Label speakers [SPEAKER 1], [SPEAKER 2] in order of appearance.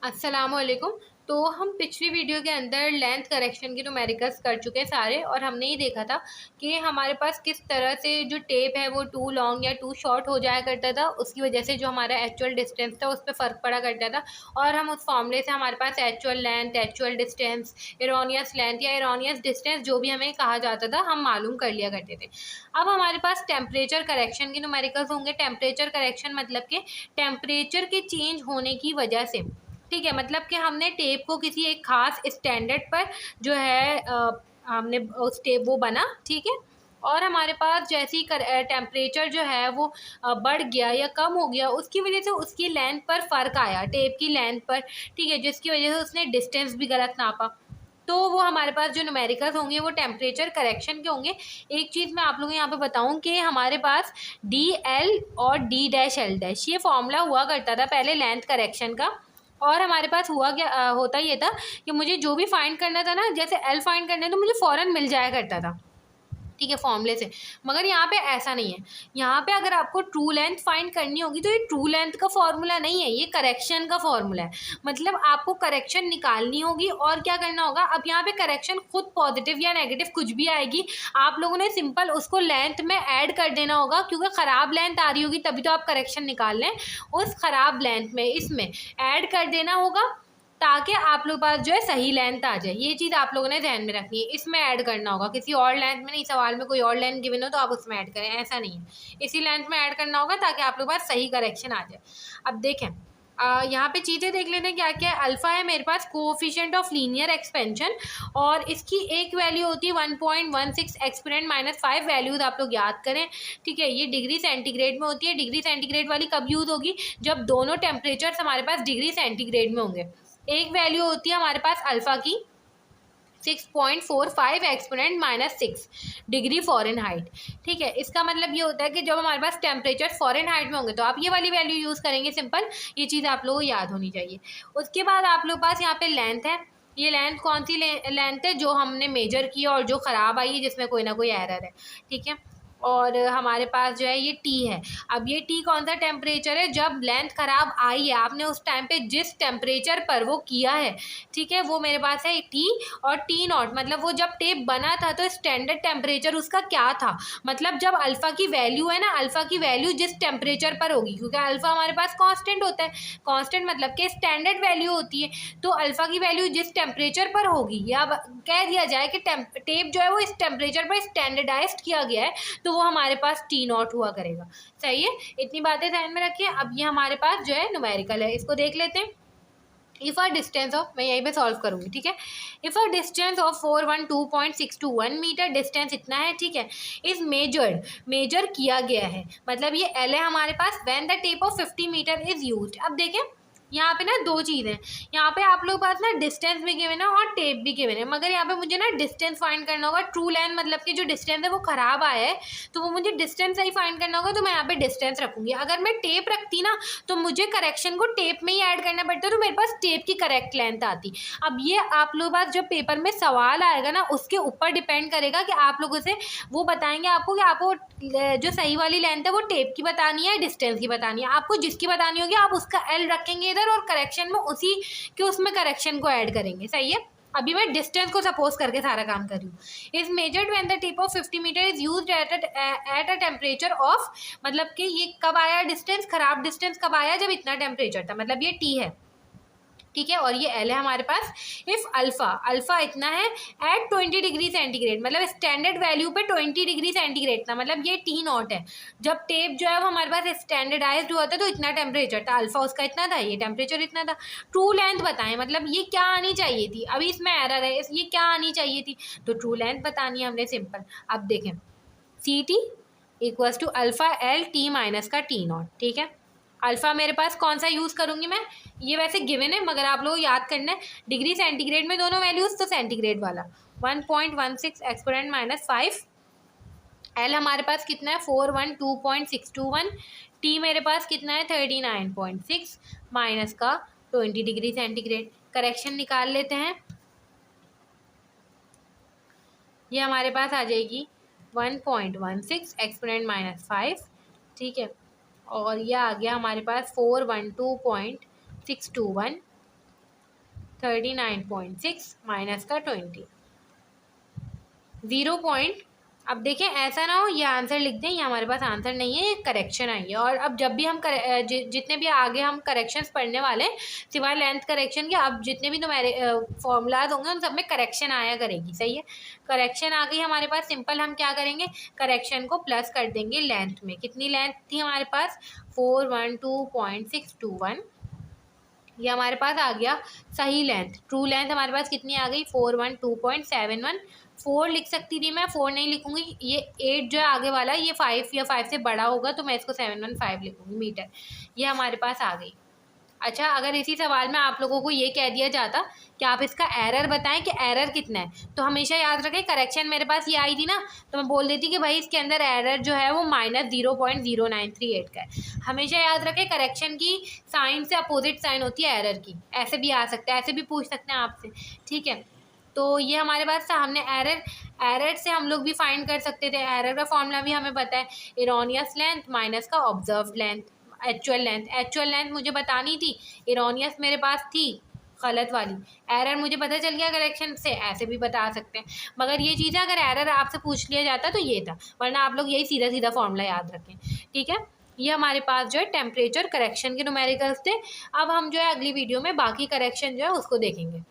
[SPEAKER 1] अस्सलामुअलैकुम। तो हम पिछली वीडियो के अंदर लेंथ करेक्शन के न्यूमेरिकल्स कर चुके हैं सारे, और हमने ये देखा था कि हमारे पास किस तरह से जो टेप है वो टू लॉन्ग या टू शॉर्ट हो जाया करता था, उसकी वजह से जो हमारा एक्चुअल डिस्टेंस था उस पर फ़र्क पड़ा करता था। और हम उस फॉर्मूले से हमारे पास actual length, actual distance, erroneous length या एरोनियस डिस्टेंस जो भी हमें कहा जाता था हम मालूम कर लिया करते थे। अब हमारे पास टेम्परेचर करेक्शन के न्यूमेरिकल्स होंगे। टेम्परेचर करेक्शन मतलब कि टेम्परेचर के चेंज होने की वजह से, ठीक है, मतलब कि हमने टेप को किसी एक खास स्टैंडर्ड पर जो है हमने उस टेप वो बना, ठीक है। और हमारे पास जैसे ही टेम्परेचर जो है वो बढ़ गया या कम हो गया, उसकी वजह से उसकी लेंथ पर फ़र्क आया, टेप की लेंथ पर, ठीक है, जिसकी वजह से उसने डिस्टेंस भी गलत नापा। तो वो हमारे पास जो न्यूमेरिकल्स होंगे वो टेम्परेचर करेक्शन के होंगे। एक चीज़ मैं आप लोगों को यहाँ पे बताऊँ कि हमारे पास डी एल और डी डैश एल डैश ये फॉर्मूला हुआ करता था पहले लेंथ करेक्शन का। और हमारे पास हुआ क्या होता ये था कि मुझे जो भी फाइंड करना था ना, जैसे एल फाइंड करना है तो मुझे फ़ौरन मिल जाया करता था, ठीक है, फॉर्मूले से। मगर यहाँ पे ऐसा नहीं है। यहाँ पे अगर आपको ट्रू लेंथ फाइंड करनी होगी तो ये ट्रू लेंथ का फॉर्मूला नहीं है, ये करेक्शन का फॉर्मूला है। मतलब आपको करेक्शन निकालनी होगी और क्या करना होगा। अब यहाँ पे करेक्शन खुद पॉजिटिव या नेगेटिव कुछ भी आएगी, आप लोगों ने सिंपल उसको लेंथ में ऐड कर देना होगा, क्योंकि ख़राब लेंथ आ रही होगी तभी तो आप करेक्शन निकाल लें। उस ख़राब लेंथ में इसमें ऐड कर देना होगा ताकि आप लोग पास जो है सही लेंथ आ जाए। ये चीज़ आप लोगों ने ध्यान में रखनी है, इसमें ऐड करना होगा, किसी और लेंथ में नहीं। सवाल में कोई और लेंथ गिवन हो तो आप उसमें ऐड करें, ऐसा नहीं है, इसी लेंथ में ऐड करना होगा ताकि आप लोग पास सही करेक्शन आ जाए। अब देखें, यहाँ पे चीज़ें देख लेते हैं क्या क्या है। अल्फ़ा है मेरे पास कोएफिशिएंट ऑफ लीनियर एक्सपेंशन, और इसकी एक वैल्यू होती है 1.16 एक्सपोनेंट -5। वैल्यूज आप लोग याद करें, ठीक है। ये डिग्री सेंटीग्रेड में होती है। डिग्री सेंटीग्रेड वाली कब यूज़ होगी, जब दोनों टेम्परेचर्स हमारे पास डिग्री सेंटीग्रेड में होंगे। एक वैल्यू होती है हमारे पास अल्फ़ा की 6.45 एक्सपोनेंट -6 डिग्री फ़ारेनहाइट, ठीक है। इसका मतलब ये होता है कि जब हमारे पास टेम्परेचर फ़ारेनहाइट में होंगे तो आप ये वाली वैल्यू यूज़ करेंगे, सिंपल। ये चीज़ आप लोगों को याद होनी चाहिए। उसके बाद आप लोग पास यहाँ पे लेंथ है। ये लेंथ कौन सी लेंथ है, जो हमने मेजर की और जो ख़राब आई है, जिसमें कोई ना कोई एरर है, ठीक है। और हमारे पास जो है ये टी है। अब ये टी कौन सा टेम्परेचर है, जब लेंथ ख़राब आई है, आपने उस टाइम पे जिस टेम्परेचर पर वो किया है, ठीक है, वो मेरे पास है टी। और टी नॉट मतलब वो जब टेप बना था तो स्टैंडर्ड टेम्परेचर उसका क्या था, मतलब जब अल्फ़ा की वैल्यू है ना, अल्फ़ा की वैल्यू जिस टेम्परेचर पर होगी, क्योंकि अल्फ़ा हमारे पास कांस्टेंट होता है। कांस्टेंट मतलब कि स्टैंडर्ड वैल्यू होती है। तो अल्फ़ा की वैल्यू जिस टेम्परेचर पर होगी, या कह दिया जाए कि टेप जो है वो इस टेम्परेचर पर स्टैंडर्डाइज्ड किया गया है, तो वो हमारे पास टी नॉट हुआ करेगा। सही है, इतनी बातें ध्यान में रखिए। अब ये हमारे पास जो है न्यूमेरिकल है, इसको देख लेते हैं। इफ़ अ डिस्टेंस ऑफ, मैं यहीं पे सॉल्व करूँगी, ठीक है। If a distance of 412.621 meter, distance इतना है, ठीक है, इज मेजर किया गया है, मतलब ये एल है हमारे पास। When the tape of 50 metre is used. अब देखें यहाँ पे ना दो चीज़ हैं। यहाँ पे आप लोग पास ना डिस्टेंस भी गिवन है और टेप भी गिवन है, मगर यहाँ पे मुझे ना डिस्टेंस फाइंड करना होगा। ट्रू लेंथ मतलब कि जो डिस्टेंस है वो ख़राब आया है, तो वो मुझे डिस्टेंस सही फाइंड करना होगा, तो मैं यहाँ पे डिस्टेंस रखूँगी। अगर मैं टेप रखती ना तो मुझे करेक्शन को टेप में ही ऐड करना पड़ता, तो मेरे पास टेप की करेक्ट लेंथ आती। अब ये आप लोग पास जब पेपर में सवाल आएगा ना, उसके ऊपर डिपेंड करेगा कि आप लोगों से वो बताएंगे आपको कि आपको जो सही वाली लेंथ है वो टेप की बतानी है, डिस्टेंस की बतानी है। आपको जिसकी बतानी होगी आप उसका एल रखेंगे इधर, और करेक्शन में उसी के उसमें करेक्शन को ऐड करेंगे। सही है। अभी मैं डिस्टेंस को सपोज करके सारा काम कर रही हूँ। Is measured when the tip of 50 metre is used at a temperature of, मतलब कि ये कब आया डिस्टेंस, खराब डिस्टेंस कब आया, जब इतना टेम्परेचर था, मतलब ये टी है, ठीक है, और ये एल है हमारे पास। इफ़ अल्फ़ा इतना है एट 20 डिग्री सेंटीग्रेड, मतलब स्टैंडर्ड वैल्यू पे 20 डिग्री सेंटीग्रेड था, मतलब ये टी नॉट है। जब टेप जो है वो हमारे पास स्टैंडर्डाइज्ड हुआ था तो इतना टेम्परेचर था, अल्फ़ा उसका इतना था, ये टेम्परेचर इतना था। ट्रू लेंथ बताएं, मतलब ये क्या आनी चाहिए थी, अभी इसमें एरर है, ये क्या आनी चाहिए थी, तो ट्रू लेंथ बतानी है हमने, सिंपल। अब देखें, C T equals to alpha L T minus का टी नॉट, ठीक है। अल्फ़ा मेरे पास कौन सा यूज़ करूँगी मैं, ये वैसे गिवन है मगर आप लोग याद करना है, डिग्री सेंटीग्रेड में दोनों वैल्यूज़, तो सेंटीग्रेड वाला 1.16 एक्सपोनेंट -5। एल हमारे पास कितना है 412.621। टी मेरे पास कितना है 39.6 माइनस का 20 डिग्री सेंटीग्रेड। करेक्शन निकाल लेते हैं। ये हमारे पास आ जाएगी 1.16 एक्सपोनेंट -5, ठीक है, और यह आ गया हमारे पास 412.621, 39.6 माइनस का 20, 0. अब देखें ऐसा ना हो ये आंसर लिख दें, ये हमारे पास आंसर नहीं है, ये करेक्शन आई है। और अब जब भी हम जितने भी आगे हम करेक्शंस पढ़ने वाले हैं सिवाय लेंथ करेक्शन के, अब जितने भी तुम्हारे फॉर्मूलाज होंगे उन सब में करेक्शन आया करेगी। सही है, करेक्शन आ गई हमारे पास। सिंपल हम क्या करेंगे, करेक्शन को प्लस कर देंगे लेंथ में। कितनी लेंथ थी हमारे पास, 412.621, ये हमारे पास आ गया सही लेंथ। ट्रू लेंथ हमारे पास कितनी आ गई, 412.71। 4 लिख सकती थी मैं, 4 नहीं लिखूंगी। ये 8 जो है आगे वाला, ये 5 या 5 से बड़ा होगा तो मैं इसको 715 लिखूंगी मीटर। ये हमारे पास आ गई। अच्छा, अगर इसी सवाल में आप लोगों को ये कह दिया जाता कि आप इसका एरर बताएं कि एरर कितना है, तो हमेशा याद रखें करेक्शन मेरे पास ये आई थी ना, तो मैं बोल देती कि भाई इसके अंदर एरर जो है वो -0.0938 का है। हमेशा याद रखें करेक्शन की साइन से अपोजिट साइन होती है एरर की। ऐसे भी आ सकता है, ऐसे भी पूछ सकते हैं आपसे, ठीक है। तो ये हमारे पास था, हमने एरर से हम लोग भी फाइंड कर सकते थे। एरर का फॉर्मूला भी हमें पता है, इरोनियस लेंथ माइनस का observed length, actual length. Actual length मुझे बतानी थी, इरोनियस मेरे पास थी गलत वाली, एरर मुझे पता चल गया करेक्शन से, ऐसे भी बता सकते हैं। मगर ये चीज़ है, अगर एरर आपसे पूछ लिया जाता तो ये था, वरना आप लोग यही सीधा सीधा फॉर्मूला याद रखें, ठीक है। ये हमारे पास जो है टेम्परेचर करेक्शन के न्यूमेरिकल्स थे। अब हम जो है अगली वीडियो में बाकी करेक्शन जो है उसको देखेंगे।